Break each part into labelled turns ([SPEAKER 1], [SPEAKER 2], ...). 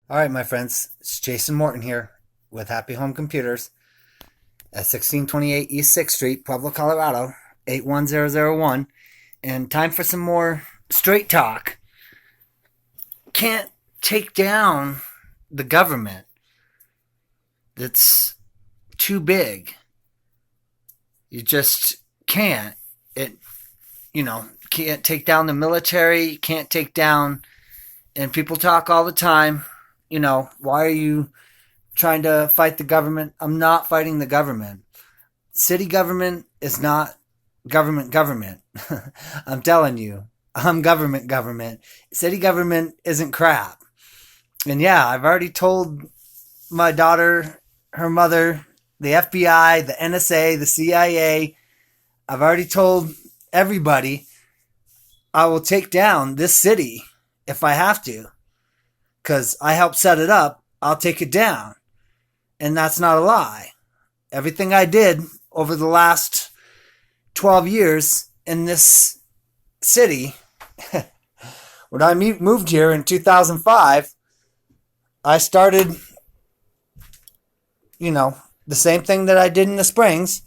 [SPEAKER 1] All right, my friends, it's Jason Morton here with Happy Home Computers at 1628 East 6th Street, Pueblo, Colorado, 81001. And time for some more straight talk. Can't take down the government. It's too big. You just can't. Can't take down the military, can't take down, and people talk all the time, why are you trying to fight the government? I'm not fighting the government. City government is not government. I'm telling you, I'm government. City government isn't crap. And yeah, I've already told my daughter, her mother, the FBI, the NSA, the CIA. I've already told everybody I will take down this city if I have to. Because I helped set it up, I'll take it down. And that's not a lie. Everything I did over the last 12 years in this city, when I moved here in 2005, I started, the same thing that I did in the Springs,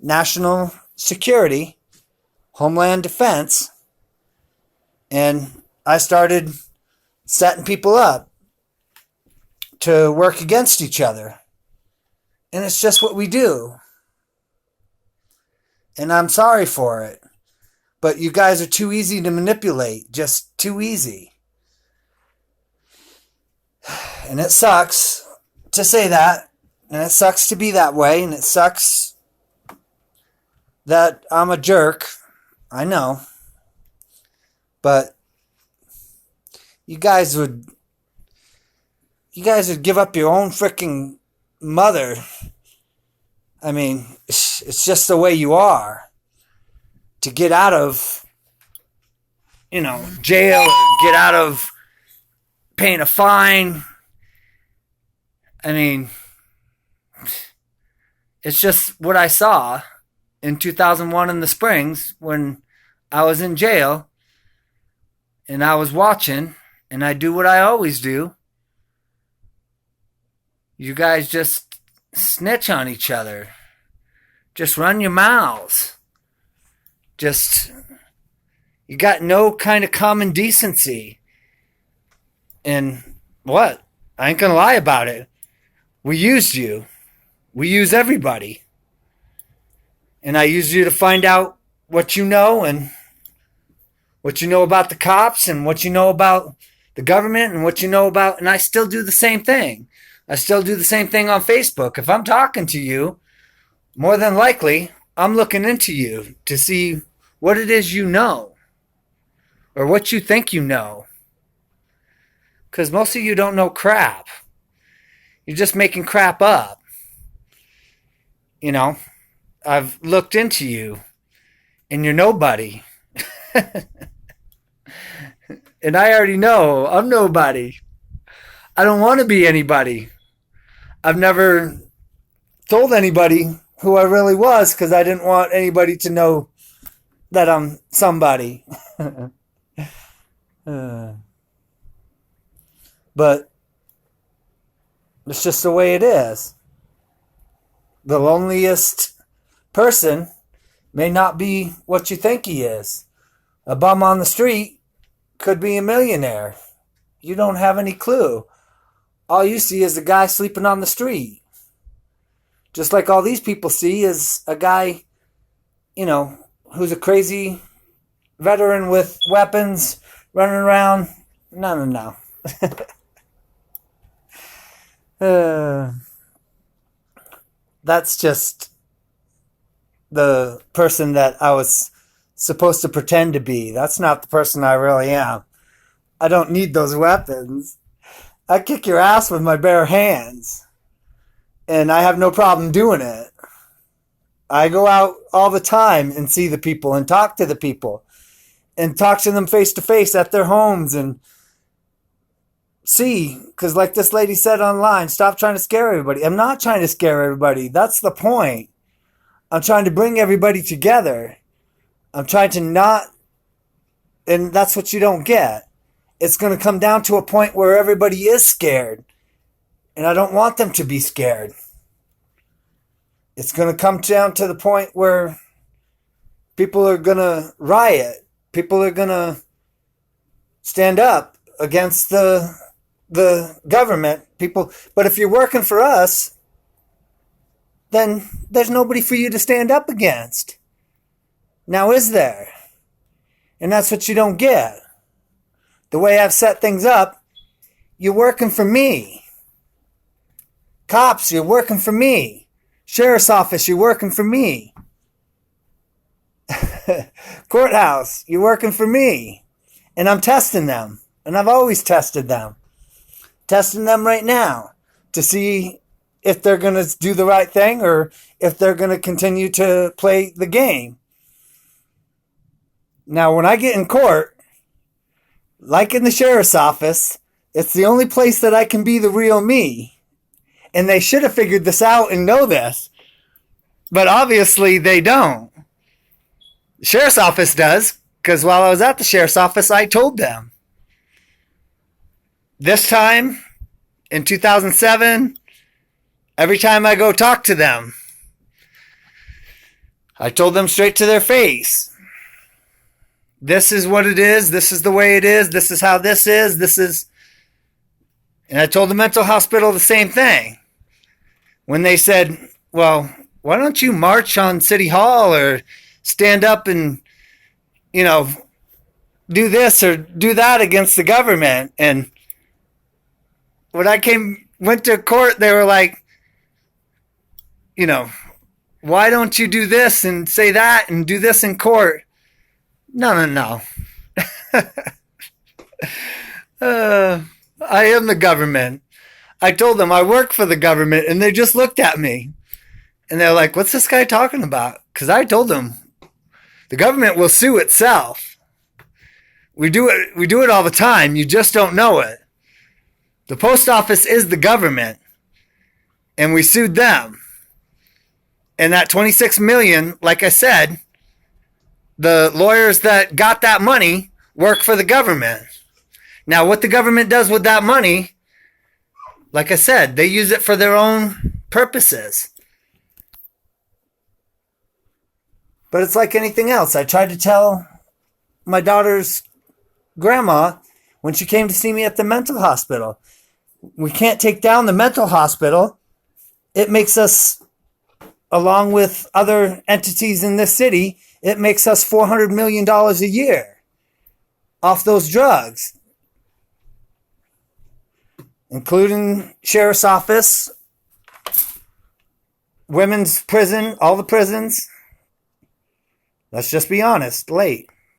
[SPEAKER 1] national security, homeland defense, and I started setting people up to work against each other. And it's just what we do. And I'm sorry for it. But you guys are too easy to manipulate. Just too easy. And it sucks to say that. And it sucks to be that way. And it sucks that I'm a jerk. I know. But you guys would give up your own freaking mother. I mean, it's just the way you are. To get out of, jail, get out of paying a fine. I mean, it's just what I saw in 2001 in the Springs when I was in jail and I was watching. And I do what I always do. You guys just snitch on each other. Just run your mouths. You got no kind of common decency. And what? I ain't gonna lie about it. We used you. We use everybody. And I used you to find out what you know and what you know about the cops and what you know about the government and what you know about, and I still do the same thing. I still do the same thing on Facebook. If I'm talking to you, more than likely, I'm looking into you to see what it is you know or what you think you know. Because most of you don't know crap. You're just making crap up. I've looked into you and you're nobody. And I already know I'm nobody. I don't want to be anybody. I've never told anybody who I really was because I didn't want anybody to know that I'm somebody. But it's just the way it is. The loneliest person may not be what you think he is. A bum on the street could be a millionaire. You don't have any clue. All you see is a guy sleeping on the street. Just like all these people see is a guy, who's a crazy veteran with weapons running around. No. That's just the person that I was supposed to pretend to be. That's not the person I really am. I don't need those weapons. I kick your ass with my bare hands. And I have no problem doing it. I go out all the time and see the people and talk to the people. And talk to them face to face at their homes and see. Because like this lady said online, stop trying to scare everybody. I'm not trying to scare everybody. That's the point. I'm trying to bring everybody together. I'm trying to not, and that's what you don't get. it's going to come down to a point where everybody is scared. And I don't want them to be scared. It's going to come down to the point where people are going to riot. People are going to stand up against the government. But if you're working for us, then there's nobody for you to stand up against. Now, is there? And that's what you don't get. The way I've set things up, you're working for me. Cops, you're working for me. Sheriff's office, you're working for me. Courthouse, you're working for me. And I'm testing them. And I've always tested them. Testing them right now to see if they're going to do the right thing or if they're going to continue to play the game. Now, when I get in court, like in the sheriff's office, it's the only place that I can be the real me. And they should have figured this out and know this. But obviously they don't. The sheriff's office does, because while I was at the sheriff's office, I told them. This time, in 2007, every time I go talk to them, I told them straight to their face. This is what it is. This is the way it is. This is how this is. And I told the mental hospital the same thing. When they said, well, why don't you march on City Hall or stand up and, do this or do that against the government? And when I went to court, they were like, why don't you do this and say that and do this in court? No. I am the government. I told them I work for the government, and they just looked at me. And they're like, what's this guy talking about? Because I told them the government will sue itself. We do it all the time. You just don't know it. The post office is the government, and we sued them. And that $26 million, like I said, the lawyers that got that money work for the government. Now, what the government does with that money, like I said, they use it for their own purposes. But it's like anything else. I tried to tell my daughter's grandma when she came to see me at the mental hospital. We can't take down the mental hospital. It makes us, along with other entities in this city, it makes us $400 million a year off those drugs, including sheriff's office, women's prison, all the prisons. Let's just be honest, late.